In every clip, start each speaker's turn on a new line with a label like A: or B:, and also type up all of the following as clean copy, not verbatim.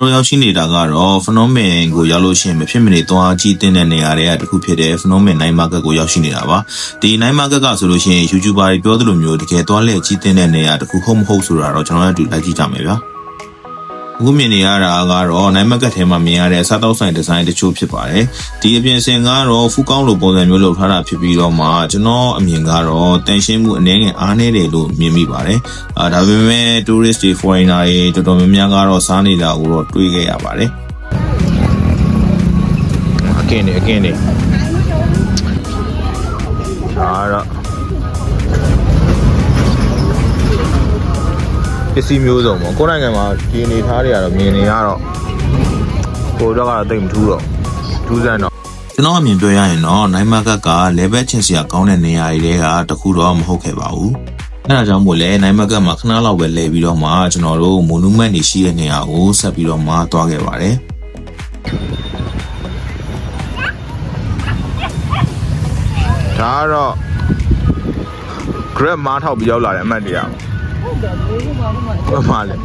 A: တို့ရောက်ရှိနေတာကတော့ Phenomen ကိုရောက်လို့ရှိရင်မဖြစ်မနေသွားကြည့်တဲ့နေရာတွေကတခုဖြစ်တဲ့ Phenomen Night Market ကိုရောက်ရှိနေတာပါဒီ Night Market ကဆိုလို့ရှိရင် YouTuber တွေပြောသလိုမျိုးတကယ်သွားလဲကြည့်တဲ့နေရာတခုဟုတ်မဟုတ်ဆိုတာတော့ကျွန်တော်တို့အတူလိုက်ကြည့်ကြမယ်ဗျာအခုမြင်နေရတာကတော့ Night Market ထဲမှာမြင်ရတဲ့စားတောက်ဆိုင်ဒီဇိုင်းတချို့ဖြစ်ပါတယ်ဒီအပြင်စင်ကတော့ဖူးကောင်းလိုပုံစံမျိုးလုပ်ထားတာဖြစ်ပြီးတော့မှကျွန်တော်အမြင်ကတော့တန်ရှင်းမှုအနည်းငယ်အားနည်းတယ်လို့မြင်မိပါတယ်ဒါပေမဲ့ tourist တွေ foreigner တွေတော်တော်များများကတော့စားနေတာကိုတော့တွေးခဲ့ရပါတယ်အကင်းနေဒါတော့ပစ္စည်းမျိုးစုံပေါ့ကိုယ်နိုင်ငံမှာဒီအနေထားတွေကတော့မြင်နေရတော့ကိုတော့ကတော့တိတ်မထူးတော့ထူးဆန်းတော့ကျွန်တော်အမြင်ပြောရရင်တော့ Night Market က level ချင်းစရာကောင်းတဲ့နေရာတွေကတခုတော့မဟုတ်ခဲ့ပါဘူးအဲဒါကြောင့်မို့လဲ Night Market မှာခဏလောက်ပဲလဲပြီးတော့မှကျွန်တော်တို့ monument တွေရှိတဲ့နေရာကိုဆက်ပြီးတော့မှသွားခဲ့ပါတယ်ဒါကတော့ Grab မားထောက်ပြီးရောက်လာတဲ့အမှတ်တရဟုတ်ပါလေ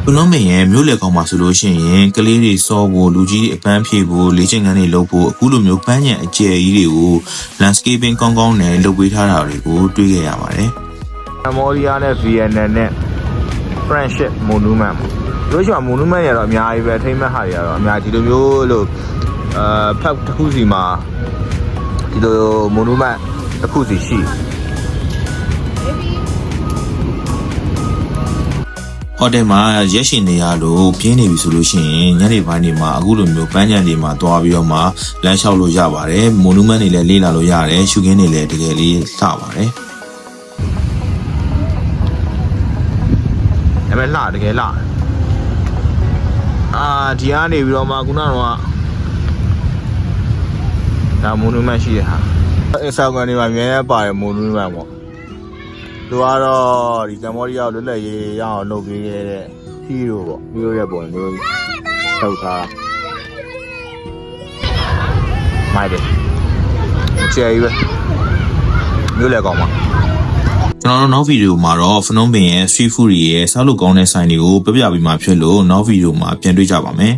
A: ဘလုံးမင်းရဲ့မြို့လေကောင်မှာဆိုလို့ရှိရင်ကလေးတွေစောဖို့လူကြီးအပန်းဖြေဖို့လေ့ကျင့်ခန်းတွေလုပ်ဖို့အခုလိုမျိုးပန်းညံအကျယ်ကြီးတွေကို landscaping ကောင်းကောင်းနဲ့လုပ်ပေးထားတာတွေကိုတွေ့ခဲ့ရပါတယ်။ Cambodia နဲ့ Vietnam နဲ့ Friendship Monument တို့ရှိမှ monument တွေကတော့အများကြီးပဲအထိမ်းအမှတ်ဟာတွေကတော့အများကြီးဒီလိုမျိုးလို့ဖက်တစ်ခုစီမှာဒီလို monument တစ်ခုစီရှိဟိုတယ်မှာရက်ရှင်နေရလို့ပြင်းနေပြီဆိုလို့ရှိရင်ညနေပိုင်းတွေမှာအခုလိုမျိုးပန်းခြံတွေမှာတွားပြီးတော့မှလမ်းလျှောက်လို့ရပါတယ်။ monument တွေလည်းလေးလာလို့ရတယ်။ရှုခင်းတွေလည်းတကယ်လေးလှပါတယ်။ဒါပေမဲ့တကယ်လှဒီကနေပြီးတော့မှခုနကတော့ဒါ monument ရှိတဲ့ဟာ Instagram တွေမှာအများကြီးပါတယ် monument ပေါ့သူကတော့ဒီကမ္ဘောဒီးယားကိုလွတ်လပ်ရေးရအောင်လုပ်ပေးခဲ့တဲ့ hero ပေါ့ hero ရဲ့ပုံမျိုးထုတ်ထားမိုက်တယ်ကျေးပဲမျိုးလဲကောင်းပါကျွန်တော်တို့နောက်ဗီဒီယိုမှာတော့ Phnom Penh ရဲ့ street food တွေရဲ့စားလို့ကောင်းတဲ့ဆိုင်တွေကိုပြပြပေးမှာဖြစ်လို့နောက်ဗီဒီယိုမှာပြန်တွေ့ကြပါမယ်